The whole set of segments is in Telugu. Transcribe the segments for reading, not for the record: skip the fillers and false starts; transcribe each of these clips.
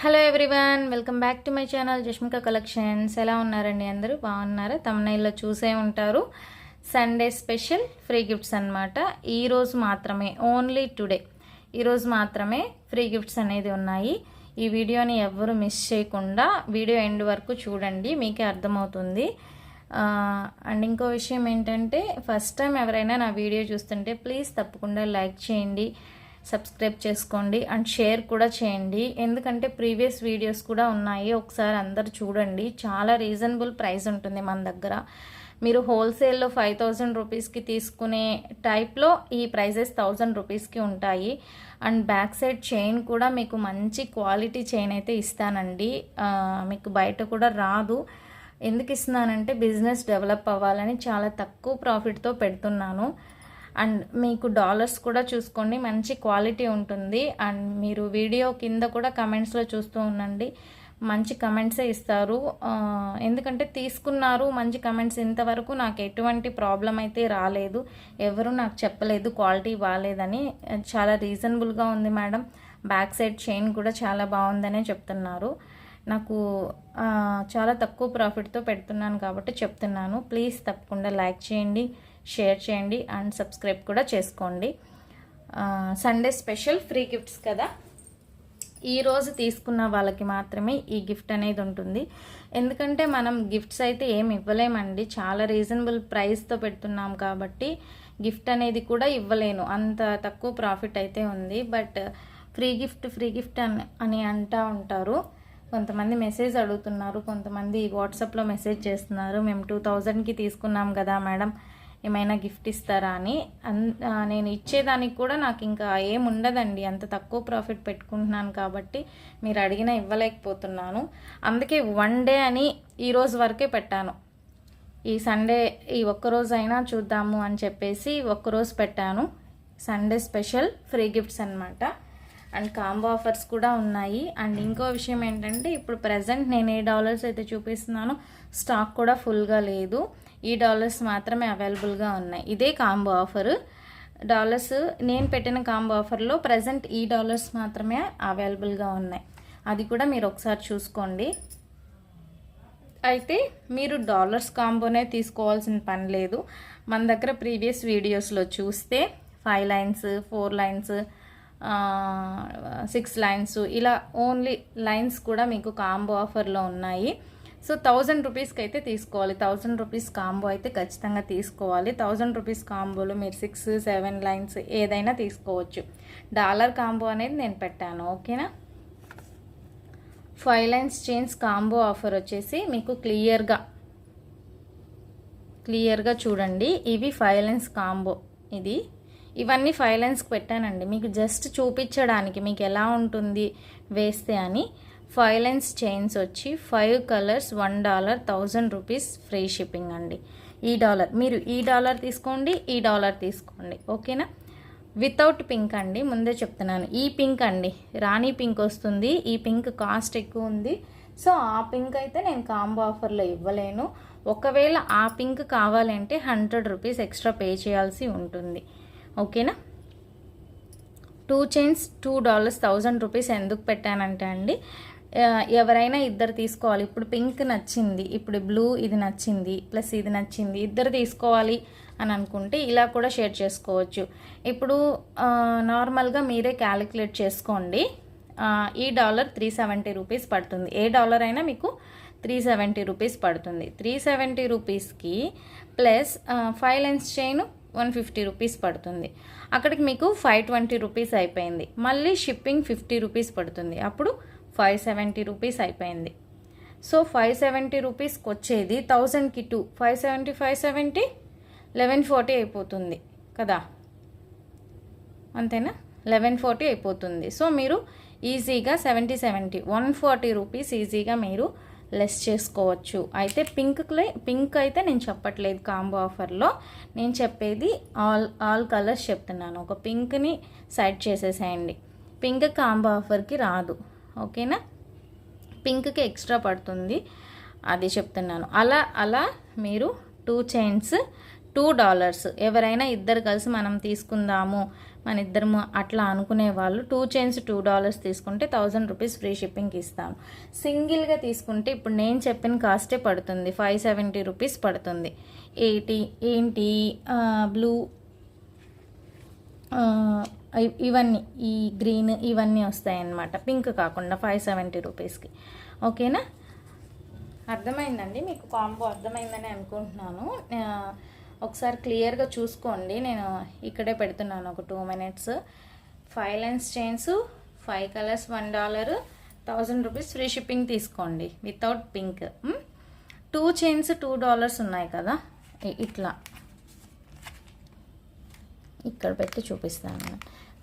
Hello everyone, welcome back to my channel Jashmika collections. ఎలా ఉన్నారండి? అందరూ బాగున్నారా? తమ్నైల్లో చూసే ఉంటారు. సండే స్పెషల్ ఫ్రీ గిఫ్ట్స్ అన్నమాట. ఈరోజు మాత్రమే, ఓన్లీ టుడే, ఈరోజు మాత్రమే ఫ్రీ గిఫ్ట్స్ అనేది ఉన్నాయి. ఈ వీడియోని ఎవ్వరూ మిస్ చేయకుండా వీడియో ఎండ్ వరకు చూడండి, మీకే అర్థమవుతుంది. అండ్ ఇంకో విషయం ఏంటంటే, ఫస్ట్ టైం ఎవరైనా నా వీడియో చూస్తుంటే ప్లీజ్ తప్పకుండా లైక్ చేయండి, సబ్స్క్రైబ్ చేసుకోండి అండ్ షేర్ కూడా చేయండి. ఎందుకంటే ప్రీవియస్ వీడియోస్ కూడా ఉన్నాయి, ఒకసారి అందరు చూడండి. చాలా రీజనబుల్ ప్రైస్ ఉంటుంది మన దగ్గర. మీరు హోల్సేల్లో 5000 రూపీస్కి తీసుకునే టైప్లో ఈ ప్రైజెస్ 1000 రూపీస్కి ఉంటాయి. అండ్ బ్యాక్ సైడ్ చైన్ కూడా మీకు మంచి క్వాలిటీ చైన్ అయితే ఇస్తానండి, మీకు బయట కూడా రాదు. ఎందుకు ఇస్తున్నానంటే బిజినెస్ డెవలప్ అవ్వాలని చాలా తక్కువ ప్రాఫిట్తో పెడుతున్నాను. అండ్ మీకు డాలర్స్ కూడా చూసుకోండి, మంచి క్వాలిటీ ఉంటుంది. అండ్ మీరు వీడియో కింద కూడా కమెంట్స్లో చూస్తూ ఉండండి, మంచి కమెంట్సే ఇస్తారు. ఎందుకంటే తీసుకున్నారు మంచి కమెంట్స్. ఇంతవరకు నాకు ఎటువంటి ప్రాబ్లం అయితే రాలేదు, ఎవరు నాకు చెప్పలేదు క్వాలిటీ బాగాలేదని. చాలా రీజనబుల్గా ఉంది మేడం, బ్యాక్ సైడ్ చైన్ కూడా చాలా బాగుందనే చెప్తున్నారు. నాకు చాలా తక్కువ ప్రాఫిట్తో పెడుతున్నాను కాబట్టి చెప్తున్నాను. ప్లీజ్ తప్పకుండా లైక్ చేయండి, షేర్ చేయండి అండ్ సబ్స్క్రైబ్ కూడా చేసుకోండి. సండే స్పెషల్ ఫ్రీ గిఫ్ట్స్ కదా, ఈరోజు తీసుకున్న వాళ్ళకి మాత్రమే ఈ గిఫ్ట్ అనేది ఉంటుంది. ఎందుకంటే మనం గిఫ్ట్స్ అయితే ఏమి ఇవ్వలేమండి, చాలా రీజనబుల్ ప్రైస్తో పెడుతున్నాం కాబట్టి గిఫ్ట్ అనేది కూడా ఇవ్వలేను, అంత తక్కువ ప్రాఫిట్ అయితే ఉంది. బట్ ఫ్రీ గిఫ్ట్ అని అంటూ ఉంటారు. కొంతమంది మెసేజ్ అడుగుతున్నారు, కొంతమంది వాట్సాప్లో మెసేజ్ చేస్తున్నారు, మేము 2000కి తీసుకున్నాం కదా మేడం, ఏమైనా గిఫ్ట్ ఇస్తారా అని. నేను ఇచ్చేదానికి కూడా నాకు ఇంకా ఏముండదండి, అంత తక్కువ ప్రాఫిట్ పెట్టుకుంటున్నాను కాబట్టి మీరు అడిగినా ఇవ్వలేకపోతున్నాను. అందుకే వన్ డే అని ఈరోజు వరకే పెట్టాను. ఈ సండే ఈ ఒక్కరోజు అయినా చూద్దాము అని చెప్పేసి ఒక్కరోజు పెట్టాను. సండే స్పెషల్ ఫ్రీ గిఫ్ట్స్ అన్నమాట. అండ్ కాంబో ఆఫర్స్ కూడా ఉన్నాయి. అండ్ ఇంకో విషయం ఏంటంటే, ఇప్పుడు ప్రజెంట్ నేను ఏ డాలర్స్ అయితే చూపిస్తున్నానో స్టాక్ కూడా ఫుల్గా లేదు, ఈ డాలర్స్ మాత్రమే అవైలబుల్గా ఉన్నాయి. ఇదే కాంబో ఆఫర్ డాలర్స్, నేను పెట్టిన కాంబో ఆఫర్లో ప్రజెంట్ ఈ డాలర్స్ మాత్రమే అవైలబుల్గా ఉన్నాయి. అది కూడా మీరు ఒకసారి చూసుకోండి. అయితే మీరు డాలర్స్ కాంబోనే తీసుకోవాల్సిన పని లేదు. మన దగ్గర ప్రీవియస్ వీడియోస్లో చూస్తే 5 లైన్స్, 4 లైన్స్, 6 లైన్స్, ఇలా ఓన్లీ లైన్స్ కూడా మీకు కాంబో ఆఫర్లో ఉన్నాయి. సో 1000 రూపీస్కి అయితే తీసుకోవాలి, 1000 రూపీస్ కాంబో అయితే ఖచ్చితంగా తీసుకోవాలి. 1000 రూపీస్ కాంబోలో మీరు 6, 7 లైన్స్ ఏదైనా తీసుకోవచ్చు. డాలర్ కాంబో అనేది నేను పెట్టాను, ఓకేనా. 5 లైన్స్ చైన్స్ కాంబో ఆఫర్ వచ్చేసి మీకు క్లియర్గా చూడండి. ఇవి 5 లైన్స్ కాంబో, ఇవన్నీ 5 లైన్స్కి పెట్టానండి మీకు జస్ట్ చూపించడానికి, మీకు ఎలా ఉంటుంది వేస్తే అని. 5 లైన్స్ చైన్స్ వచ్చి 5 కలర్స్, $1, 1000 రూపీస్ ఫ్రీ షిప్పింగ్ అండి. ఈ డాలర్ మీరు ఈ డాలర్ తీసుకోండి, ఈ డాలర్ తీసుకోండి, ఓకేనా. వితౌట్ పింక్ అండి, ముందే చెప్తున్నాను. ఈ పింక్ అండి, రాణి పింక్ వస్తుంది. ఈ పింక్ కాస్ట్ ఎక్కువ ఉంది, సో ఆ పింక్ అయితే నేను కాంబో ఆఫర్లో ఇవ్వలేను. ఒకవేళ ఆ పింక్ కావాలంటే 100 రూపీస్ ఎక్స్ట్రా పే చేయాల్సి ఉంటుంది, ఓకేనా. 2 చైన్స్ $2, 1000 రూపీస్ ఎందుకు పెట్టానంటే అండి, ఎవరైనా ఇద్దరు తీసుకోవాలి. ఇప్పుడు పింక్ నచ్చింది, ఇప్పుడు బ్లూ ఇది నచ్చింది, ప్లస్ ఇది నచ్చింది, ఇద్దరు తీసుకోవాలి అని అనుకుంటే ఇలా కూడా షేర్ చేసుకోవచ్చు. ఇప్పుడు నార్మల్గా మీరే క్యాలిక్యులేట్ చేసుకోండి. ఈ డాలర్ 370 రూపీస్ పడుతుంది, ఏ డాలర్ అయినా మీకు 370 రూపీస్ పడుతుంది. 370 రూపీస్కి ప్లస్ 5 లైన్స్ చైన్ 150 రూపీస్ పడుతుంది. అక్కడికి మీకు 520 రూపీస్ అయిపోయింది. మళ్ళీ షిప్పింగ్ 50 రూపీస్ పడుతుంది, అప్పుడు 570 రూపీస్ అయిపోయింది. సో 570 రూపీస్కి వచ్చేది 1000కి 2, 570 1140 అయిపోతుంది కదా, అంతేనా. 1140 అయిపోతుంది. సో మీరు ఈజీగా 70 140 రూపీస్ ఈజీగా మీరు లెస్ చేసుకోవచ్చు. అయితే పింక్ అయితే నేను చెప్పట్లేదు కాంబో ఆఫర్లో, నేను చెప్పేది ఆల్ కలర్స్ చెప్తున్నాను. ఒక పింక్ని సైడ్ చేసేసేయండి, పింక్ కాంబో ఆఫర్కి రాదు, ఓకేనా. పింక్కి ఎక్స్ట్రా పడుతుంది, అది చెప్తున్నాను. అలా మీరు 2 చైన్స్ $2. ఎవరైనా ఇద్దరు కలిసి మనం తీసుకుందాము, మన ఇద్దరము అట్లా అనుకునే వాళ్ళు 2 చైన్స్ $2 తీసుకుంటే 1000 రూపీస్ ఫ్రీ షిప్పింగ్కి ఇస్తాను. సింగిల్గా తీసుకుంటే ఇప్పుడు నేను చెప్పిన కాస్టే పడుతుంది, 570 రూపీస్ పడుతుంది. ఏంటి బ్లూ ఇవన్నీ ఈ గ్రీన్ ఇవన్నీ వస్తాయన్నమాట, పింక్ కాకుండా 570 రూపీస్కి. ఓకేనా, అర్థమైందండి మీకు, కాంబో అర్థమైందని అనుకుంటున్నాను. ఒకసారి క్లియర్గా చూసుకోండి, నేను ఇక్కడే పెడుతున్నాను ఒక 2 minutes. 5 lines chains, 5 colors $1, 1000 rupees free shipping తీసుకోండి వితౌట్ పింక్. 2 చైన్స్ $2 ఉన్నాయి కదా, ఇట్లా ఇక్కడ పెట్టి చూపిస్తాను.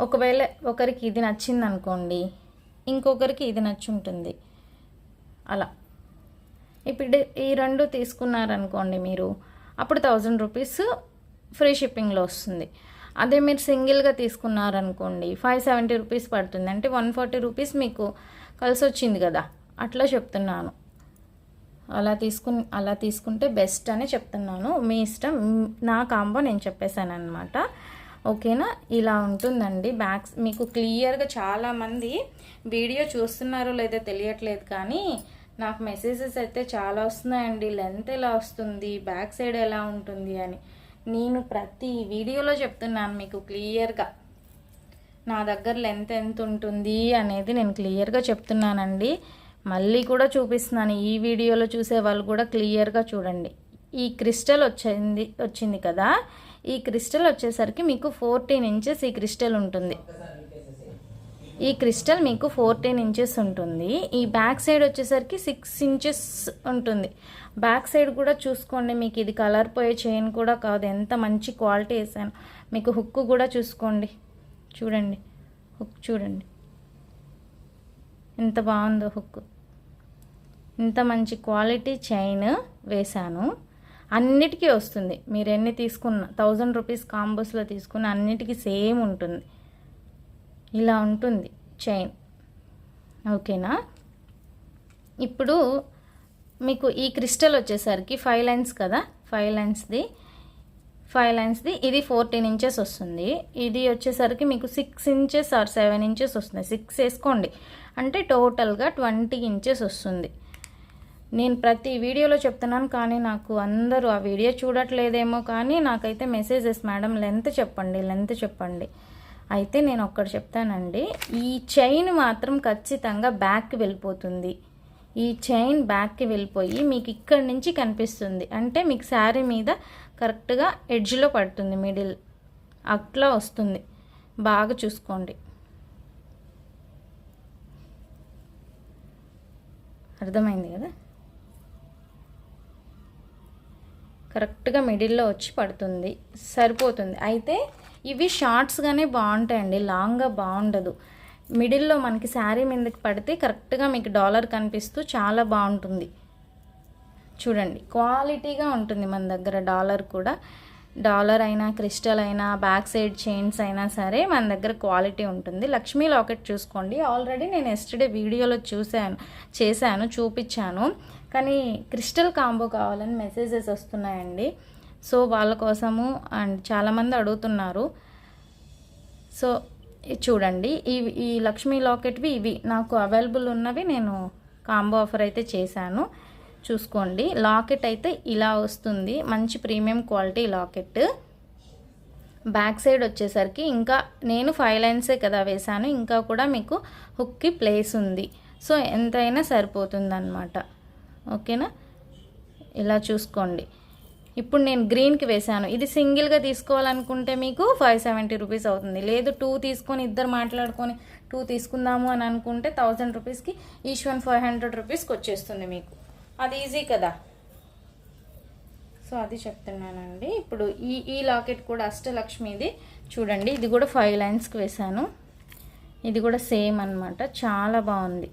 ఒకవేళ ఒకరికి ఇది నచ్చింది అనుకోండి, ఇంకొకరికి ఇది నచ్చుంటుంది అలా. ఇప్పుడు ఈ 2 తీసుకున్నారనుకోండి మీరు, అప్పుడు 1000 రూపీస్ ఫ్రీ షిప్పింగ్లో వస్తుంది. అదే మీరు సింగిల్గా తీసుకున్నారనుకోండి 570 రూపీస్ పడుతుంది, అంటే 140 రూపీస్ మీకు కలిసి వచ్చింది కదా, అట్లా చెప్తున్నాను. అలా తీసుకుంటే బెస్ట్ అని చెప్తున్నాను, మీ ఇష్టం. నా కాంబో నేను చెప్పేశాను అనమాట. ఓకేనా, ఇలా ఉంటుందండి. బ్యాగ్స్ మీకు క్లియర్గా, చాలామంది వీడియో చూస్తున్నారో లేదో తెలియట్లేదు కానీ నాకు మెసేజెస్ అయితే చాలా వస్తున్నాయండి, లెంత్ ఎలా వస్తుంది, బ్యాక్ సైడ్ ఎలా ఉంటుంది అని. నేను ప్రతి వీడియోలో చెప్తున్నాను మీకు క్లియర్గా, నా దగ్గర లెంత్ ఎంత ఉంటుంది అనేది నేను క్లియర్గా చెప్తున్నానండి. మళ్ళీ కూడా చూపిస్తున్నాను, ఈ వీడియోలో చూసే వాళ్ళు కూడా క్లియర్గా చూడండి. ఈ క్రిస్టల్ వచ్చింది కదా, ఈ క్రిస్టల్ వచ్చేసరికి మీకు 14 inches ఈ క్రిస్టల్ ఉంటుంది. ఈ క్రిస్టల్ మీకు 14 inches ఉంటుంది. ఈ బ్యాక్ సైడ్ వచ్చేసరికి 6 inches ఉంటుంది. బ్యాక్ సైడ్ కూడా చూసుకోండి, మీకు ఇది కలర్ పోయే చైన్ కూడా కాదు, ఎంత మంచి క్వాలిటీ వేసాను. మీకు హుక్ కూడా చూసుకోండి, చూడండి హుక్ చూడండి ఎంత బాగుందో హుక్. ఇంత మంచి క్వాలిటీ చైన్ వేశాను. అన్నిటికీ వస్తుంది, మీరు ఎన్ని తీసుకున్న 1000 రూపీస్ కాంబోస్లో తీసుకున్న అన్నిటికీ సేమ్ ఉంటుంది. ఇలా ఉంటుంది చైన్. ఓకేనా, ఇప్పుడు మీకు ఈ క్రిస్టల్ వచ్చేసరికి 5 lines కదా, 5 linesది ఇది 14 inches వస్తుంది. ఇది వచ్చేసరికి మీకు 6 inches or 7 inches వస్తుంది. 6 వేసుకోండి, అంటే టోటల్గా 20 inches వస్తుంది. నేను ప్రతి వీడియోలో చెప్తున్నాను కానీ నాకు అందరూ ఆ వీడియో చూడట్లేదేమో కానీ నాకైతే మెసేజెస్, మేడం లెంత్ చెప్పండి. అయితే నేను ఒక్కటి చెప్తానండి, ఈ చైన్ మాత్రం ఖచ్చితంగా బ్యాక్కి వెళ్ళిపోతుంది. ఈ చైన్ బ్యాక్కి వెళ్ళిపోయి మీకు ఇక్కడి నుంచి కనిపిస్తుంది, అంటే మీకు శారీ మీద కరెక్ట్గా ఎడ్జ్లో పడుతుంది, మిడిల్ అట్లా వస్తుంది. బాగా చూసుకోండి, అర్థమైంది కదా, కరెక్ట్గా మిడిల్లో వచ్చి పడుతుంది, సరిపోతుంది. అయితే ఇవి షార్ట్స్గానే బాగుంటాయండి, లాంగ్గా బాగుండదు. మిడిల్లో మనకి శారీ మీదకి పడితే కరెక్ట్గా మీకు డాలర్ కనిపిస్తూ చాలా బాగుంటుంది. చూడండి క్వాలిటీగా ఉంటుంది మన దగ్గర. డాలర్ అయినా క్రిస్టల్ అయినా బ్యాక్ సైడ్ చైన్స్ అయినా సరే మన దగ్గర క్వాలిటీ ఉంటుంది. లక్ష్మీ లాకెట్ చూసుకోండి, ఆల్రెడీ నేను ఎస్టర్డే వీడియోలో చూపించాను. కానీ క్రిస్టల్ కాంబో కావాలని మెసేజెస్ వస్తున్నాయండి. సో వాళ్ళ కోసము అండ్ చాలామంది అడుగుతున్నారు. సో చూడండి, ఈ లక్ష్మీ లాకెట్వి ఇవి నాకు అవైలబుల్ ఉన్నవి నేను కాంబో ఆఫర్ అయితే చేశాను, చూసుకోండి. లాకెట్ అయితే ఇలా వస్తుంది, మంచి premium quality locket. Back side వచ్చేసరికి ఇంకా నేను 5 lines కదా వేశాను, ఇంకా కూడా మీకు హుక్కి ప్లేస్ ఉంది. సో ఎంతైనా సరిపోతుంది అన్నమాట. ఓకేనా, ఇలా చూసుకోండి. ఇప్పుడు నేను గ్రీన్కి వేశాను, ఇది సింగిల్గా తీసుకోవాలనుకుంటే మీకు 570 రూపీస్ అవుతుంది. లేదు 2 తీసుకొని ఇద్దరు మాట్లాడుకొని 2 తీసుకుందాము అని అనుకుంటే 1000 రూపీస్కి ఈచ్ వన్ 500 రూపీస్కి వచ్చేస్తుంది మీకు, అది ఈజీ కదా. సో అది చెప్తున్నానండి. ఇప్పుడు ఈ లాకెట్ కూడా అష్టలక్ష్మిది చూడండి, ఇది కూడా 5 linesకి వేశాను. ఇది కూడా సేమ్ అన్నమాట, చాలా బాగుంది.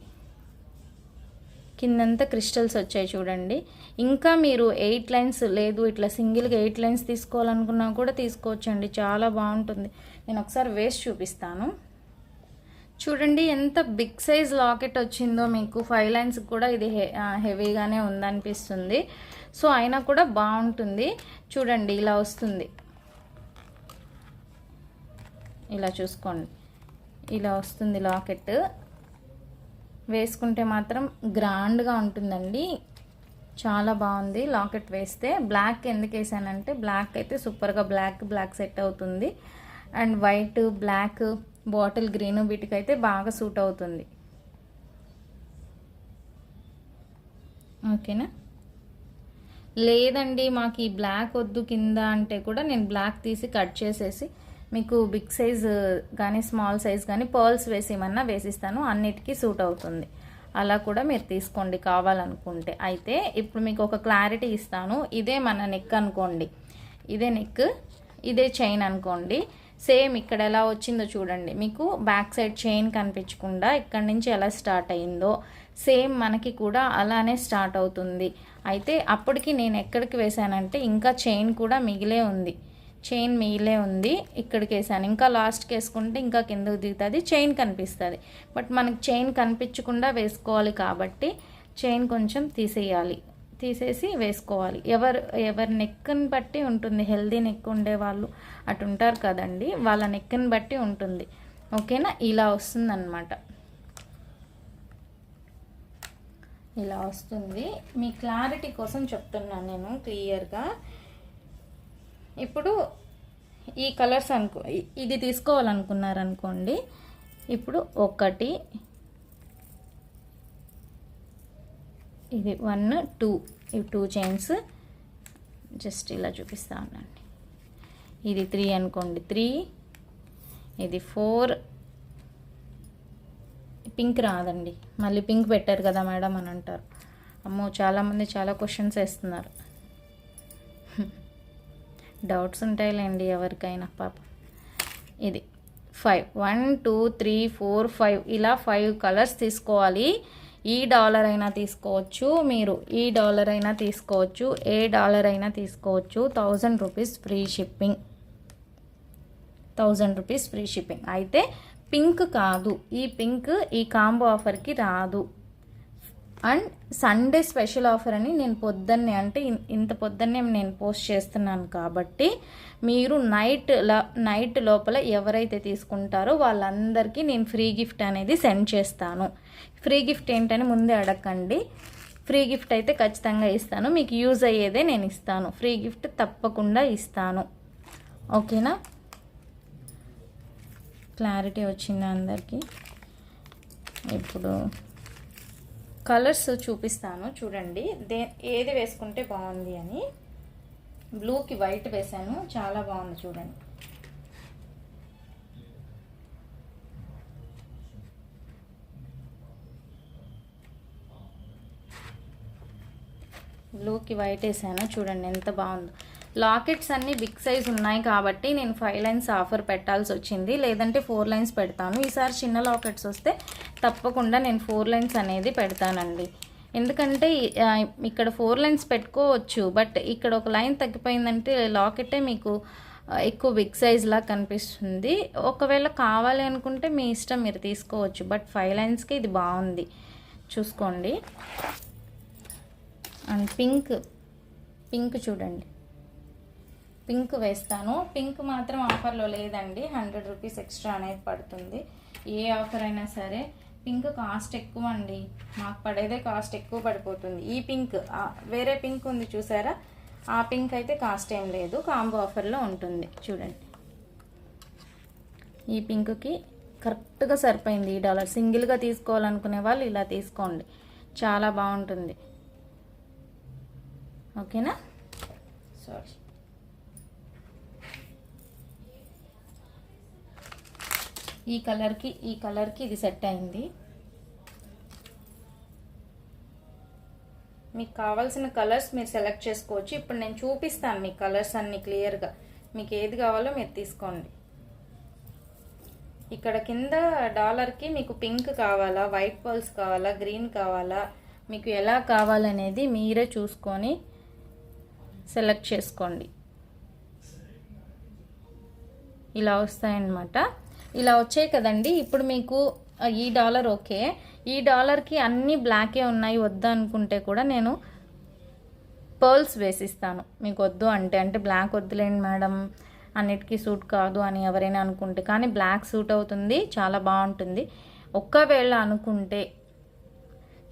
కిందంతా క్రిస్టల్స్ వచ్చాయి చూడండి. ఇంకా మీరు 8 lines లేదు ఇట్లా సింగిల్గా 8 lines తీసుకోవాలనుకున్నా కూడా తీసుకోవచ్చండి, చాలా బాగుంటుంది. నేను ఒకసారి వేసి చూపిస్తాను. చూడండి ఎంత బిగ్ సైజ్ లాకెట్ వచ్చిందో మీకు. 5 lines కూడా ఇది హెవీగానే ఉందనిపిస్తుంది. సో అయినా కూడా బాగుంటుంది. చూడండి ఇలా వస్తుంది, ఇలా చూసుకోండి, ఇలా వస్తుంది లాకెట్. వేసుకుంటే మాత్రం గ్రాండ్గా ఉంటుందండి, చాలా బాగుంది లాకెట్ వేస్తే. బ్లాక్ ఎందుకు వేసానంటే బ్లాక్ అయితే సూపర్గా బ్లాక్ సెట్ అవుతుంది. And white, black, bottle green వీటికైతే బాగా సూట్ అవుతుంది. ఓకేనా. లేదండి మాకు ఈ బ్లాక్ వద్దు కింద అంటే కూడా నేను బ్లాక్ తీసి కట్ చేసేసి మీకు బిగ్ సైజ్ కానీ స్మాల్ సైజ్ కానీ పర్ల్స్ వేసేమన్నా వేసిస్తాను, అన్నిటికీ సూట్ అవుతుంది. అలా కూడా మీరు తీసుకోండి కావాలనుకుంటే. అయితే ఇప్పుడు మీకు ఒక క్లారిటీ ఇస్తాను. ఇదే మన నెక్ అనుకోండి, ఇదే నెక్, ఇదే చైన్ అనుకోండి. సేమ్ ఇక్కడ ఎలా వచ్చిందో చూడండి, మీకు బ్యాక్ సైడ్ చైన్ కనిపించకుండా ఇక్కడ నుంచి ఎలా స్టార్ట్ అయిందో సేమ్ మనకి కూడా అలానే స్టార్ట్ అవుతుంది. అయితే అప్పటికి నేను ఎక్కడికి వేసానంటే ఇంకా చైన్ కూడా మిగిలే ఉంది, ఇక్కడికి వేసాను. ఇంకా లాస్ట్కి వేసుకుంటే ఇంకా కిందకు దిగుతుంది, చైన్ కనిపిస్తుంది. బట్ మనకి చైన్ కనిపించకుండా వేసుకోవాలి కాబట్టి చైన్ కొంచెం తీసేసి వేసుకోవాలి. ఎవరి నెక్ని బట్టి ఉంటుంది. హెల్దీ నెక్ ఉండే వాళ్ళు అటు ఉంటారు కదండి, వాళ్ళ నెక్ని బట్టి ఉంటుంది. ఓకేనా. ఇలా వస్తుందన్నమాట, ఇలా వస్తుంది. మీ క్లారిటీ కోసం చెప్తున్నాను నేను క్లియర్గా. ఇప్పుడు ఈ కలర్స్ ఇది తీసుకోవాలనుకున్నారనుకోండి. ఇప్పుడు ఒకటి, ఇది 1 2, ఇవి 2 చైన్స్ జస్ట్ ఇలా చూపిస్తా ఉండండి. ఇది 3 అనుకోండి, 3, ఇది 4. పింక్ రాదండి, మళ్ళీ పింక్ పెట్టారు కదా మేడం అని అంటారు. అమ్మో చాలామంది చాలా క్వశ్చన్స్ వేస్తున్నారు, డౌట్స్ ఉంటాయిలేండి ఎవరికైనా పాపం. ఇది 5, 1 2 3 4 5 ఇలా 5 కలర్స్ తీసుకోవాలి. ఈ డాలర్ అయినా తీసుకోవచ్చు మీరు, ఈ డాలర్ అయినా తీసుకోవచ్చు, ఏ డాలర్ అయినా తీసుకోవచ్చు. 1000 rupees free shipping, 1000 rupees free shipping. అయితే పింక్ కాదు, ఈ పింక్ ఈ కాంబో ఆఫర్కి రాదు. అండ్ సండే స్పెషల్ ఆఫర్ అని నేను పొద్దున్నే, అంటే ఇంత పొద్దున్నే నేను పోస్ట్ చేస్తున్నాను కాబట్టి మీరు నైట్ లోపల ఎవరైతే తీసుకుంటారో వాళ్ళందరికీ నేను ఫ్రీ గిఫ్ట్ అనేది సెండ్ చేస్తాను. ఫ్రీ గిఫ్ట్ ఏంటని ముందే అడగండి, ఫ్రీ గిఫ్ట్ అయితే ఖచ్చితంగా ఇస్తాను. మీకు యూజ్ అయ్యేదే నేను ఇస్తాను, ఫ్రీ గిఫ్ట్ తప్పకుండా ఇస్తాను. ఓకేనా. క్లారిటీ వచ్చిందా అందరికీ? ఇప్పుడు కలర్స్ చూపిస్తాను చూడండి, ఏది వేసుకుంటే బాగుంది అని. బ్లూకి వైట్ వేసాను, చాలా బాగుంది చూడండి. బ్లూకి వైట్ వేసాను చూడండి ఎంత బాగుందో. లాకెట్స్ అన్నీ బిగ్ సైజ్ ఉన్నాయి కాబట్టి నేను 5 లైన్స్ ఆఫర్ పెట్టాల్సి వచ్చింది, లేదంటే 4 లైన్స్ పెడతాను. ఈసారి చిన్న లాకెట్స్ వస్తే తప్పకుండా నేను 4 లైన్స్ అనేది పెడతానండి. ఎందుకంటే ఇక్కడ 4 లైన్స్ పెట్టుకోవచ్చు, బట్ ఇక్కడ ఒక లైన్ తగ్గిపోయిందంటే లాకెటే మీకు ఎక్కువ బిగ్ సైజ్ లా కనిపిస్తుంది. ఒకవేళ కావాలి అనుకుంటే మీ ఇష్టం, మీరు తీసుకోవచ్చు. బట్ 5 లైన్స్కి ఇది బాగుంది, చూసుకోండి. అండ్ పింక్ చూడండి, పింక్ వేస్తాను. పింక్ మాత్రం ఆఫర్లో లేదండి, 100 రూపీస్ ఎక్స్ట్రా అనేది పడుతుంది. ఏ ఆఫర్ అయినా సరే పింక్ కాస్ట్ ఎక్కువ అండి, మాకు పడేదే కాస్ట్ ఎక్కువ పడిపోతుంది. ఈ పింక్ వేరే పింక్ ఉంది చూసారా, ఆ పింక్ అయితే కాస్ట్ ఏం లేదు, కాంబో ఆఫర్లో ఉంటుంది. చూడండి ఈ పింక్కి కరెక్ట్గా సరిపోయింది ఈ డాలర్. సింగిల్గా తీసుకోవాలనుకునే వాళ్ళు ఇలా తీసుకోండి, చాలా బాగుంటుంది. ఓకేనా. సారీ, ఈ కలర్కి ఇది సెట్ అయింది. మీకు కావాల్సిన కలర్స్ మీరు సెలెక్ట్ చేసుకోవచ్చు. ఇప్పుడు నేను చూపిస్తాను మీకు కలర్స్ అన్ని క్లియర్గా, మీకు ఏది కావాలో మీరు తీసుకోండి. ఇక్కడ కింద డాలర్కి మీకు పింక్ కావాలా, వైట్ పర్ల్స్ కావాలా, గ్రీన్ కావాలా, మీకు ఎలా కావాలనేది మీరే చూసుకొని సెలెక్ట్ చేసుకోండి. ఇలా వస్తాయన్నమాట. ఇలా వచ్చాయి కదండి. ఇప్పుడు మీకు ఈ డాలర్ ఓకే, ఈ డాలర్కి అన్నీ బ్లాకే ఉన్నాయి వద్దా అనుకుంటే కూడా నేను పర్ల్స్ వేసిస్తాను. మీకు వద్దు అంటే బ్లాక్ వద్దులేండి మేడం, అన్నిటికీ సూట్ కాదు అని ఎవరైనా అనుకుంటే, కానీ బ్లాక్ సూట్ అవుతుంది, చాలా బాగుంటుంది. ఒక్కవేళ అనుకుంటే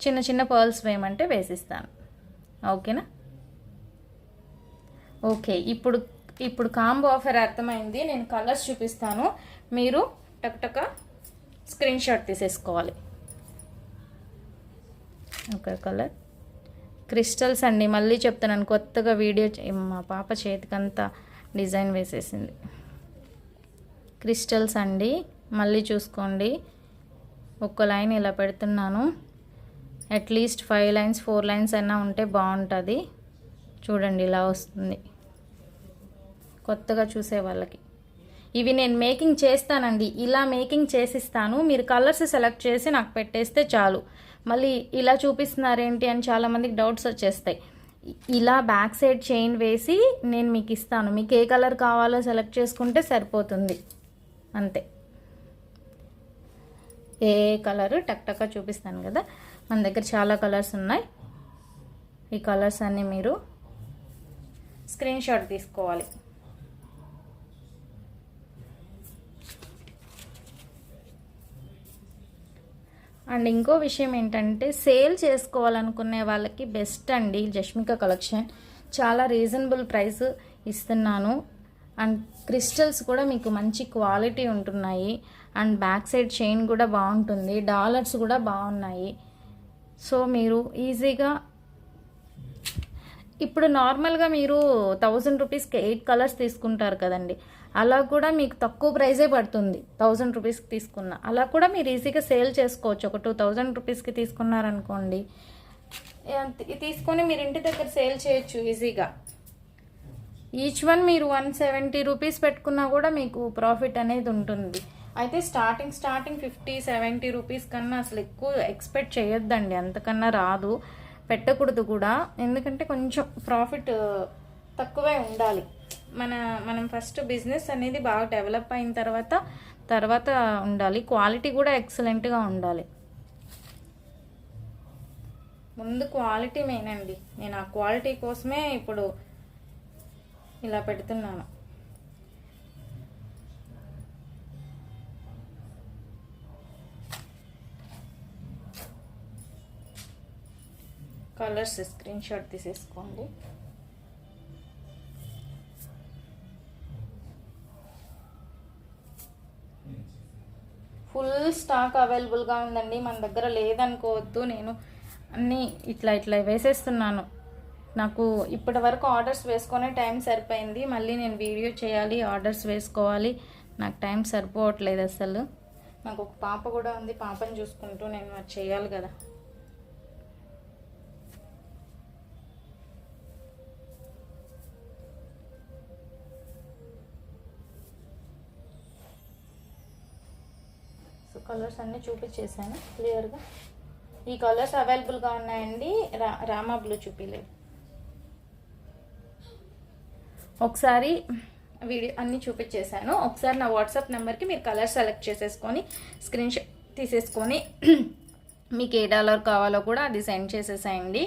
చిన్న చిన్న పర్ల్స్ వేయమంటే వేసిస్తాను. ఓకేనా? ఓకే, ఇప్పుడు కాంబో ఆఫర్ అర్థమైంది. నేను కలర్స్ చూపిస్తాను, మీరు టక్ స్క్రీన్ షాట్ తీసేసుకోవాలి. ఒక కలర్ క్రిస్టల్స్ అండి, మళ్ళీ చెప్తున్నాను, కొత్తగా వీడియో మా పాప చేతికంతా డిజైన్ వేసేసింది. క్రిస్టల్స్ అండి, మళ్ళీ చూసుకోండి. ఒక్క లైన్ ఇలా పెడుతున్నాను, అట్లీస్ట్ 5 లైన్స్ 4 లైన్స్ అయినా ఉంటే బాగుంటుంది. చూడండి ఇలా వస్తుంది కొత్తగా చూసే వాళ్ళకి. ఇవి నేను మేకింగ్ చేస్తానండి, ఇలా మేకింగ్ చేసిస్తాను. మీరు కలర్స్ సెలెక్ట్ చేసి నాకు పెట్టేస్తే చాలు. మళ్ళీ ఇలా చూపిస్తున్నారేంటి అని చాలామందికి డౌట్స్ వచ్చేస్తాయి. ఇలా బ్యాక్ సైడ్ చైన్ వేసి నేను మీకు ఇస్తాను. మీకు ఏ కలర్ కావాలో సెలెక్ట్ చేసుకుంటే సరిపోతుంది, అంతే. ఏ కలరు టక్ చూపిస్తాను కదా. మన దగ్గర చాలా కలర్స్ ఉన్నాయి. ఈ కలర్స్ అన్నీ మీరు స్క్రీన్ షాట్ తీసుకోవాలి. అండ్ ఇంకో విషయం ఏంటంటే, సేల్ చేసుకోవాలనుకునే వాళ్ళకి బెస్ట్ అండి జష్మిక కలెక్షన్. చాలా రీజనబుల్ ప్రైస్ ఇస్తున్నాను. అండ్ క్రిస్టల్స్ కూడా మీకు మంచి క్వాలిటీ ఉంటున్నాయి. అండ్ బ్యాక్ సైడ్ చైన్ కూడా బాగుంటుంది, డాలర్స్ కూడా బాగున్నాయి. సో మీరు ఈజీగా, ఇప్పుడు నార్మల్గా మీరు 1000 రూపీస్కి 8 కలర్స్ తీసుకుంటారు కదండి, అలా కూడా మీకు తక్కువ ప్రైజే పడుతుంది. 1000 రూపీస్కి తీసుకున్న అలా కూడా మీరు ఈజీగా సేల్ చేసుకోవచ్చు. ఒక 2000 రూపీస్కి తీసుకున్నారనుకోండి, తీసుకొని మీరు ఇంటి దగ్గర సేల్ చేయొచ్చు ఈజీగా. ఈచ్ వన్ మీరు 170 రూపీస్ పెట్టుకున్నా కూడా మీకు ప్రాఫిట్ అనేది ఉంటుంది. అయితే స్టార్టింగ్ 50-70 రూపీస్ కన్నా అసలు ఎక్కువ ఎక్స్పెక్ట్ చేయొద్దండి, అంతకన్నా రాదు, పెట్టకూడదు కూడా. ఎందుకంటే కొంచెం ప్రాఫిట్ తక్కువే ఉండాలి. మనం ఫస్ట్ బిజినెస్ అనేది బాగా డెవలప్ అయిన తర్వాత ఉండాలి. క్వాలిటీ కూడా ఎక్సలెంట్గా ఉండాలి. ముందు క్వాలిటీ మెయిన్ అండి. నేను ఆ క్వాలిటీ కోసమే ఇప్పుడు ఇలా పెడుతున్నాను. కలర్స్ స్క్రీన్ షాట్ తీసేసుకోండి. ఫుల్ స్టాక్ అవైలబుల్గా ఉందండి, మన దగ్గర లేదనుకోవద్దు. నేను అన్నీ ఇట్లా వేసేస్తున్నాను. నాకు ఇప్పటి వరకు ఆర్డర్స్ వేసుకునే టైం సరిపోయింది. మళ్ళీ నేను వీడియో చేయాలి, ఆర్డర్స్ వేసుకోవాలి, నాకు టైం సరిపోవట్లేదు అసలు. నాకు ఒక పాప కూడా ఉంది, పాపని చూసుకుంటూ నేను మరి చేయాలి కదా. సో కలర్స్ అన్నీ చూపించేసాను క్లియర్గా. ఈ కలర్స్ అవైలబుల్గా ఉన్నాయండి. రామా బ్లూ చూపిలేదు. ఒకసారి వీడియో అన్నీ చూపించేశాను. ఒకసారి నా వాట్సాప్ నెంబర్కి మీరు కలర్ సెలెక్ట్ చేసేసుకొని స్క్రీన్ షాట్ తీసేసుకొని మీకు ఏ డాలర్ కావాలో కూడా అది సెండ్ చేసేసేయండి.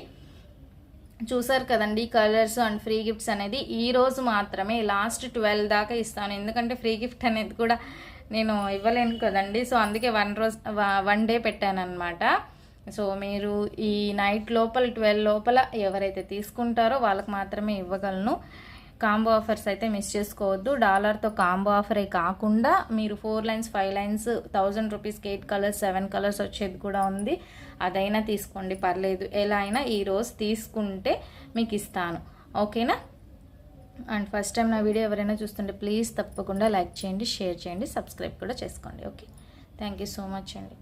చూసారు కదండి కలర్స్ అండ్ ఫ్రీ గిఫ్ట్స్ అనేది ఈరోజు మాత్రమే, లాస్ట్ 12 దాకా ఇస్తాను. ఎందుకంటే ఫ్రీ గిఫ్ట్ అనేది కూడా నేను ఇవ్వలేను కదండి. సో అందుకే 1 డే పెట్టాను అనమాట. సో మీరు ఈ నైట్ లోపల 12 లోపల ఎవరైతే తీసుకుంటారో వాళ్ళకి మాత్రమే ఇవ్వగలను. కాంబో ఆఫర్స్ అయితే మిస్ చేసుకోవద్దు. డాలర్తో కాంబో ఆఫరే కాకుండా మీరు 4 లైన్స్ 5 లైన్స్ 1000 రూపీస్కి 8 కలర్స్ 7 కలర్స్ వచ్చేది కూడా ఉంది. అదైనా తీసుకోండి, పర్లేదు. ఎలా అయినా ఈరోజు తీసుకుంటే మీకు ఇస్తాను, ఓకేనా? అండ్ ఫస్ట్ టైం నా వీడియో ఎవరైనా చూస్తుంటే ప్లీజ్ తప్పకుండా లైక్ చేయండి, షేర్ చేయండి, సబ్స్క్రైబ్ కూడా చేసుకోండి. Okay, thank you so much అండి.